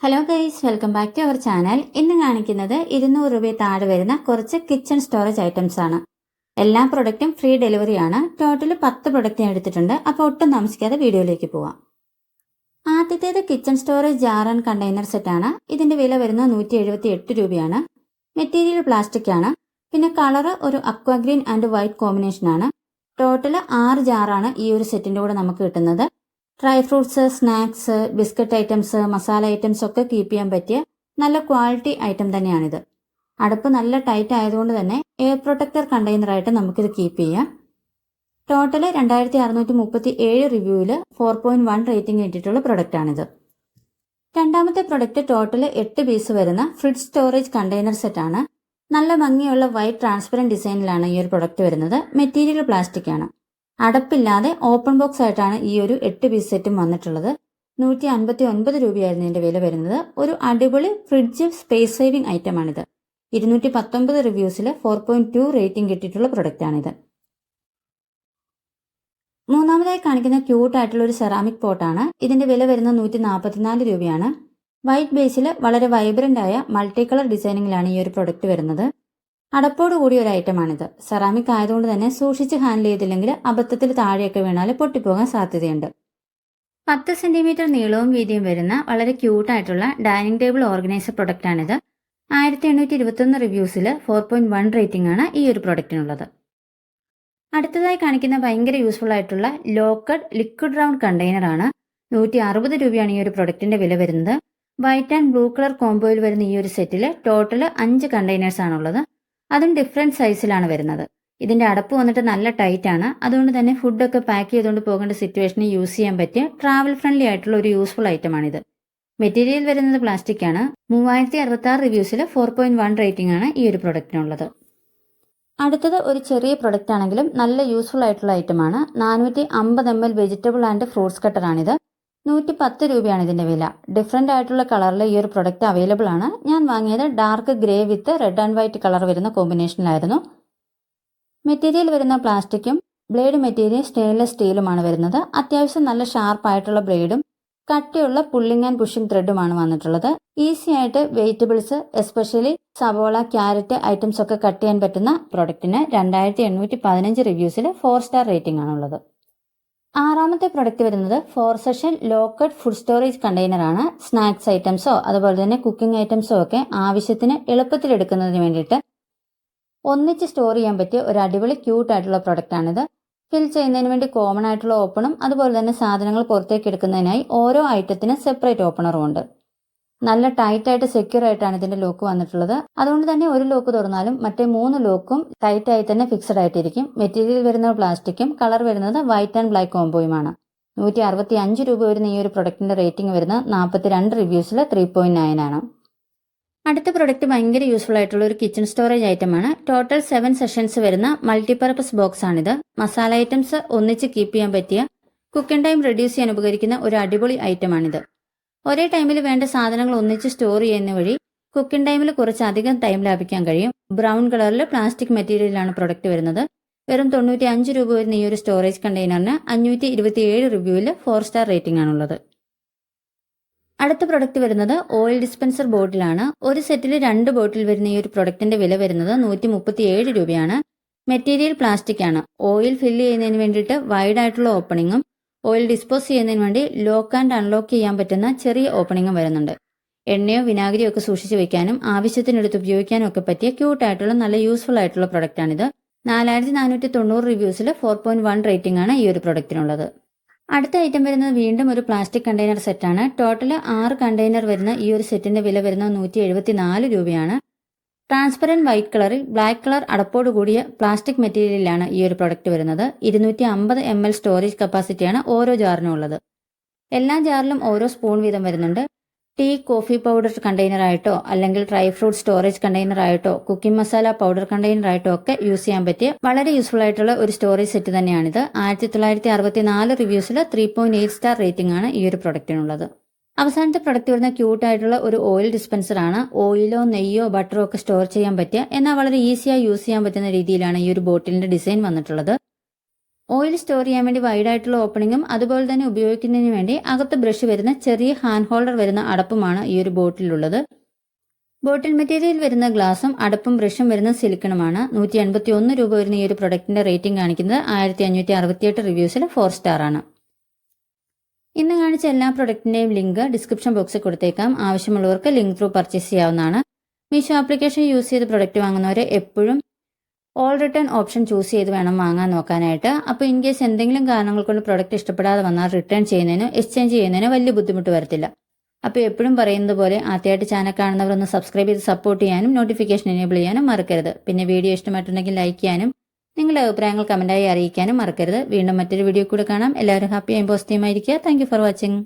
Hello guys, welcome back to our channel. ഇന്ന് കാണിക്കുന്നത് 200 രൂപ താഴെ വരുന്ന കുറച്ച് കിച്ചൺ സ്റ്റോറേജ് ഐറ്റംസ് ആണ്. എല്ലാ പ്രൊഡക്റ്റും ഫ്രീ ഡെലിവറി ആണ്. ടോട്ടൽ 10 പ്രൊഡക്റ്റ് ഞാൻ എടുത്തിട്ടുണ്ട്. അപ്പോൾ ഒട്ടും താമസിക്കാതെ വീഡിയോയിലേക്ക് പോവാം. ആദ്യത്തേത് kitchen storage jar and container set ആണ്. ഇതിന്റെ വില വരുന്നത് 178 രൂപയാണ്. മെറ്റീരിയൽ പ്ലാസ്റ്റിക് ആണ്. പിന്നെ കളർ ഒരു അക്വാ ഗ്രീൻ ആൻഡ് വൈറ്റ് കോമ്പിനേഷൻ ആണ്. ടോട്ടൽ 6 ജാറാണ് ഈ ഒരു സെറ്റിന്റെ കൂടെ നമുക്ക് കിട്ടുന്നത്. Dry fruits, snacks, biscuit items, masala items ഒക്കെ കീപ്പ് ചെയ്യാൻ പറ്റിയ നല്ല ക്വാളിറ്റി ഐറ്റം തന്നെയാണിത്. അടപ്പ് നല്ല ടൈറ്റ് ആയതുകൊണ്ട് തന്നെ എയർ പ്രൊട്ടക്ടർ കണ്ടെയ്നറായിട്ട് നമുക്കിത് കീപ്പ് ചെയ്യാം. ടോട്ടൽ 2637 റിവ്യൂവിൽ 4.1 റേറ്റിംഗ് കിട്ടിയിട്ടുള്ള പ്രൊഡക്റ്റാണിത്. രണ്ടാമത്തെ പ്രൊഡക്റ്റ് ടോട്ടൽ 8 പീസ് വരുന്ന ഫ്രിഡ്ജ് സ്റ്റോറേജ് കണ്ടെയ്നർ സെറ്റ് ആണ്. നല്ല ഭംഗിയുള്ള വൈറ്റ് ട്രാൻസ്പെറന്റ് ഡിസൈനിലാണ് ഈ ഒരു പ്രൊഡക്റ്റ് വരുന്നത്. മെറ്റീരിയൽ പ്ലാസ്റ്റിക് ആണ്. അടപ്പില്ലാതെ ഓപ്പൺ ബോക്സ് ആയിട്ടാണ് ഈ ഒരു 8 പീസ് സെറ്റും വന്നിട്ടുള്ളത്. 159 രൂപയായിരുന്നു ഇതിന്റെ വില വരുന്നത്. ഒരു അടിപൊളി ഫ്രിഡ്ജ് സ്പേസ് സേവിംഗ് ഐറ്റം ആണിത്. 219 റിവ്യൂസിൽ 4.2 റേറ്റിംഗ് കിട്ടിയിട്ടുള്ള പ്രൊഡക്റ്റ് ആണിത്. മൂന്നാമതായി കാണിക്കുന്ന ക്യൂട്ട് ആയിട്ടുള്ള ഒരു സെറാമിക് പോട്ടാണ്. ഇതിന്റെ വില വരുന്നത് 144 രൂപയാണ്. വൈറ്റ് ബേസിൽ വളരെ വൈബ്രന്റ് ആയ മൾട്ടി കളർ ഡിസൈനിങ്ങിലാണ് ഈ ഒരു പ്രൊഡക്റ്റ് വരുന്നത്. അടപ്പോട് കൂടിയ ഒരു ഐറ്റമാണിത്. സെറാമിക് ആയതുകൊണ്ട് തന്നെ സൂക്ഷിച്ച് ഹാൻഡിൽ ചെയ്തില്ലെങ്കിൽ അബദ്ധത്തിൽ താഴെയൊക്കെ വീണാൽ പൊട്ടിപ്പോകാൻ സാധ്യതയുണ്ട്. 10 സെന്റിമീറ്റർ നീളവും വീതിയും വരുന്ന വളരെ ക്യൂട്ടായിട്ടുള്ള ഡൈനിങ് ടേബിൾ ഓർഗനൈസർ പ്രൊഡക്റ്റാണിത്. 1821 റിവ്യൂസിൽ 4.1 റേറ്റിംഗ് ആണ് ഈ ഒരു പ്രൊഡക്റ്റിനുള്ളത്. അടുത്തതായി കാണിക്കുന്ന ഭയങ്കര യൂസ്ഫുൾ ആയിട്ടുള്ള ലോക്കഡ് ലിക്വിഡ് റൗണ്ട് കണ്ടെയ്നർ ആണ്. 160 രൂപയാണ് ഈ ഒരു പ്രൊഡക്റ്റിന്റെ വില വരുന്നത്. വൈറ്റ് ആൻഡ് ബ്ലൂ കളർ കോംബോയിൽ വരുന്ന ഈ ഒരു സെറ്റിൽ ടോട്ടൽ 5 കണ്ടെയ്നേഴ്സ് ആണുള്ളത്. അതും ഡിഫറെന്റ് സൈസിലാണ് വരുന്നത്. ഇതിന്റെ അടപ്പ് വന്നിട്ട് നല്ല ടൈറ്റ് ആണ്. അതുകൊണ്ട് തന്നെ ഫുഡൊക്കെ പാക്ക് ചെയ്തുകൊണ്ട് പോകേണ്ട സിറ്റുവേഷനിൽ യൂസ് ചെയ്യാൻ പറ്റിയ ട്രാവൽ ഫ്രണ്ട്ലി ആയിട്ടുള്ള ഒരു യൂസ്ഫുൾ ഐറ്റം ആണിത്. മെറ്റീരിയൽ വരുന്നത് പ്ലാസ്റ്റിക് ആണ്. 3066 റിവ്യൂസിൽ 4.1 റേറ്റിംഗ് ആണ് ഈ ഒരു പ്രൊഡക്റ്റിനുള്ളത്. അടുത്തത് ഒരു ചെറിയ പ്രൊഡക്റ്റ് ആണെങ്കിലും നല്ല യൂസ്ഫുൾ ആയിട്ടുള്ള ഐറ്റമാണ്. 450 ml വെജിറ്റബിൾ ആൻഡ് ഫ്രൂട്ട്സ് കട്ടറാണിത്. 110 രൂപയാണ് ഇതിന്റെ വില. ഡിഫറെന്റ് ആയിട്ടുള്ള കളറിൽ ഈ ഒരു പ്രൊഡക്റ്റ് അവൈലബിൾ ആണ്. ഞാൻ വാങ്ങിയത് dark grey with red and white colour വരുന്ന കോമ്പിനേഷനിലായിരുന്നു. മെറ്റീരിയൽ വരുന്ന പ്ലാസ്റ്റിക്കും ബ്ലേഡ് മെറ്റീരിയൽ സ്റ്റെയിൻലെസ് സ്റ്റീലുമാണ് വരുന്നത്. അത്യാവശ്യം നല്ല ഷാർപ്പ് ആയിട്ടുള്ള ബ്ലേഡും കട്ടിയുള്ള പുള്ളിങ് ആൻഡ് പുഷിംഗ് ത്രെഡുമാണ് വന്നിട്ടുള്ളത്. ഈസി ആയിട്ട് വെജിറ്റബിൾസ്, എസ്പെഷ്യലി സവോള, ക്യാരറ്റ് ഐറ്റംസ് ഒക്കെ കട്ട് ചെയ്യാൻ പറ്റുന്ന പ്രൊഡക്റ്റിന് 2815 റിവ്യൂസിൽ 4 സ്റ്റാർ റേറ്റിംഗ് ആണുള്ളത്. ആറാമത്തെ പ്രൊഡക്റ്റ് വരുന്നത് 4 session locked food storage container ആണ്. സ്നാക്സ് ഐറ്റംസോ അതുപോലെ തന്നെ കുക്കിംഗ് ഐറ്റംസോ ഒക്കെ ആവശ്യത്തിന് എളുപ്പത്തിൽ എടുക്കുന്നതിന് വേണ്ടിയിട്ട് ഒന്നിച്ച് സ്റ്റോർ ചെയ്യാൻ പറ്റിയ ഒരു അടിപൊളി ക്യൂട്ട് ആയിട്ടുള്ള പ്രൊഡക്റ്റ് ആണിത്. ഫിൽ ചെയ്യുന്നതിന് വേണ്ടി കോമൺ ആയിട്ടുള്ള ഓപ്പണും അതുപോലെ തന്നെ സാധനങ്ങൾ പുറത്തേക്ക് എടുക്കുന്നതിനായി ഓരോ ഐറ്റത്തിന് സെപ്പറേറ്റ് ഓപ്പണറും ഉണ്ട്. നല്ല ടൈറ്റ് ആയിട്ട് സെക്യൂർ ആയിട്ടാണ് ഇതിന്റെ ലോക്ക് വന്നിട്ടുള്ളത്. അതുകൊണ്ട് തന്നെ ഒരു ലോക്ക് തുറന്നാലും മറ്റേ 3 ലോക്കും ടൈറ്റ് ആയി തന്നെ ഫിക്സഡ് ആയിട്ടിരിക്കും. മെറ്റീരിയൽ വരുന്നത് പ്ലാസ്റ്റിക്കും കളർ വരുന്നത് വൈറ്റ് ആൻഡ് ബ്ലാക്ക് കോംബോയുമാണ്. 165 രൂപ വരുന്ന ഈ ഒരു പ്രൊഡക്റ്റിന്റെ റേറ്റിംഗ് വരുന്നത് 42 റിവ്യൂസിൽ 3.9 ആണ്. അടുത്ത പ്രൊഡക്റ്റ് ഭയങ്കര യൂസ്ഫുൾ ആയിട്ടുള്ള ഒരു കിച്ചൺ സ്റ്റോറേജ് ഐറ്റം ആണ്. ടോട്ടൽ 7 സെഷൻസ് വരുന്ന മൾട്ടിപർപ്പസ് ബോക്സ് ആണിത്. മസാല ഐറ്റംസ് ഒന്നിച്ച് കീപ്പ് ചെയ്യാൻ പറ്റിയ കുക്കിംഗ് ടൈം റെഡ്യൂസ് ചെയ്യാൻ ഉപകരിക്കുന്ന ഒരു അടിപൊളി ഐറ്റം ആണിത്. ഒരേ ടൈമിൽ വേണ്ട സാധനങ്ങൾ ഒന്നിച്ച് സ്റ്റോർ ചെയ്യുന്ന വഴി കുക്കിംഗ് ടൈമിൽ കുറച്ചധികം ടൈം ലാഭിക്കാൻ കഴിയും. ബ്രൗൺ കളറിൽ പ്ലാസ്റ്റിക് മെറ്റീരിയലാണ് പ്രൊഡക്റ്റ് വരുന്നത്. വെറും 95 രൂപ വരുന്ന ഈ ഒരു സ്റ്റോറേജ് കണ്ടെയ്നറിന് 527 റിവ്യൂവിൽ 4 സ്റ്റാർ റേറ്റിംഗ് ആണുള്ളത്. അടുത്ത പ്രൊഡക്റ്റ് വരുന്നത് ഓയിൽ ഡിസ്പെൻസർ ബോട്ടിലാണ്. ഒരു സെറ്റിൽ 2 ബോട്ടിൽ വരുന്ന ഈ ഒരു പ്രൊഡക്റ്റിന്റെ വില വരുന്നത് 137 രൂപയാണ്. മെറ്റീരിയൽ പ്ലാസ്റ്റിക് ആണ്. ഓയിൽ ഫില്ല് ചെയ്യുന്നതിന് വേണ്ടിയിട്ട് വൈഡ് ആയിട്ടുള്ള ഓപ്പണിങ്ങും ഓയിൽ ഡിസ്പോസ് ചെയ്യുന്നതിന് വേണ്ടി ലോക്ക് ആൻഡ് അൺലോക്ക് ചെയ്യാൻ പറ്റുന്ന ചെറിയ ഓപ്പണിങ്ങും വരുന്നുണ്ട്. എണ്ണയോ വിനാഗിരിയോ ഒക്കെ സൂക്ഷിച്ച് വെക്കാനും ആവശ്യത്തിനെടുത്ത് ഉപയോഗിക്കാനും ഒക്കെ പറ്റിയ ക്യൂട്ട് ആയിട്ടുള്ള നല്ല യൂസ്ഫുൾ ആയിട്ടുള്ള പ്രൊഡക്റ്റ് ആണിത്. 4490 റിവ്യൂസിൽ 4.1 റേറ്റിംഗ് ആണ് ഈ ഒരു പ്രൊഡക്റ്റിനുള്ളത്. അടുത്ത ഐറ്റം വരുന്നത് വീണ്ടും ഒരു പ്ലാസ്റ്റിക് കണ്ടെയ്നർ സെറ്റാണ്. ടോട്ടൽ 6 കണ്ടെയ്നർ വരുന്ന ഈ ഒരു സെറ്റിന്റെ വില വരുന്നത് 174 രൂപയാണ്. ട്രാൻസ്പെറന്റ് വൈറ്റ് കളറിൽ ബ്ലാക്ക് കളർ അടപ്പോട് കൂടിയ പ്ലാസ്റ്റിക് മെറ്റീരിയലിലാണ് ഈ ഒരു പ്രൊഡക്റ്റ് വരുന്നത്. 250 ml സ്റ്റോറേജ് കപ്പാസിറ്റിയാണ് ഓരോ ജാറിനും ഉള്ളത്. എല്ലാ ജാറിലും ഓരോ സ്പൂൺ വീതം വരുന്നുണ്ട്. ടീ, കോഫി പൗഡർ കണ്ടെയ്നർ ആയിട്ടോ അല്ലെങ്കിൽ ഡ്രൈ ഫ്രൂട്ട് സ്റ്റോറേജ് കണ്ടെയ്നർ ആയിട്ടോ കുക്കിംഗ് മസാല പൗഡർ കണ്ടെയ്നർ ആയിട്ടോ ഒക്കെ യൂസ് ചെയ്യാൻ പറ്റിയ വളരെ യൂസ്ഫുൾ ആയിട്ടുള്ള ഒരു സ്റ്റോറേജ് സെറ്റ് തന്നെയാണിത്. 1964 റിവ്യൂസിൽ 3.8 സ്റ്റാർ റേറ്റിംഗ് ആണ് ഈ ഒരു പ്രൊഡക്റ്റിനുള്ളത്. അവസാനത്തെ പ്രൊഡക്റ്റ് വരുന്ന ക്യൂട്ട് ആയിട്ടുള്ള ഒരു ഓയിൽ ഡിസ്പെൻസർ ആണ്. ഓയിലോ നെയ്യോ ബട്ടറോ ഒക്കെ സ്റ്റോർ ചെയ്യാൻ പറ്റിയ എന്നാൽ വളരെ ഈസിയായി യൂസ് ചെയ്യാൻ പറ്റുന്ന രീതിയിലാണ് ഈ ഒരു ബോട്ടിലിന്റെ ഡിസൈൻ വന്നിട്ടുള്ളത്. ഓയിൽ സ്റ്റോർ ചെയ്യാൻ വേണ്ടി വൈഡായിട്ടുള്ള ഓപ്പണിങ്ങും അതുപോലെ തന്നെ ഉപയോഗിക്കുന്നതിന് വേണ്ടി അകത്ത് ബ്രഷ് വരുന്ന ചെറിയ ഹാൻഡ് ഹോൾഡർ വരുന്ന അടപ്പുമാണ് ഈ ഒരു ബോട്ടിലുള്ളത്. ബോട്ടിൽ മെറ്റീരിയൽ വരുന്ന ഗ്ലാസും അടപ്പും ബ്രഷും വരുന്ന സിലിക്കണുമാണ്. 181 രൂപ വരുന്ന ഈ ഒരു പ്രൊഡക്റ്റിന്റെ റേറ്റിംഗ് കാണിക്കുന്നത് 1568 റിവ്യൂസിൽ 4 സ്റ്റാർ ആണ്. ഇന്ന് കാണിച്ച എല്ലാ പ്രൊഡക്റ്റിന്റെയും ലിങ്ക് ഡിസ്ക്രിപ്ഷൻ ബോക്സിൽ കൊടുത്തേക്കാം. ആവശ്യമുള്ളവർക്ക് ലിങ്ക് ത്രൂ പർച്ചേസ് ചെയ്യാവുന്നതാണ്. മീഷോ ആപ്ലിക്കേഷൻ യൂസ് ചെയ്ത് പ്രൊഡക്റ്റ് വാങ്ങുന്നവരെ എപ്പോഴും ഓൾ റിട്ടേൺ ഓപ്ഷൻ ചൂസ് ചെയ്ത് വേണം വാങ്ങാൻ നോക്കാനായിട്ട്. അപ്പോൾ ഇൻ കേസ് എന്തെങ്കിലും കാരണങ്ങൾ കൊണ്ട് പ്രൊഡക്റ്റ് ഇഷ്ടപ്പെടാതെ വന്നാൽ റിട്ടേൺ ചെയ്യുന്നതിനോ എക്സ്ചേഞ്ച് ചെയ്യുന്നതിനോ വലിയ ബുദ്ധിമുട്ട് വരത്തില്ല. അപ്പോൾ എപ്പോഴും പറയുന്നത് പോലെ ആദ്യമായിട്ട് ചാനൽ കാണുന്നവർ ഒന്ന് സബ്സ്ക്രൈബ് ചെയ്ത് സപ്പോർട്ട് ചെയ്യാനും നോട്ടിഫിക്കേഷൻ എനേബിൾ ചെയ്യാനും മറക്കരുത്. പിന്നെ വീഡിയോ ഇഷ്ടമായിട്ടുണ്ടെങ്കിൽ ലൈക്ക് ചെയ്യാനും നിങ്ങളുടെ അഭിപ്രായങ്ങൾ കമന്റായി അറിയിക്കാനും മറക്കരുത്. വീണ്ടും മറ്റൊരു വീഡിയോ കൂടെ കാണാം. എല്ലാവരും ഹാപ്പിയായും പോസിറ്റീവായിരിക്കുക. Thank you for watching.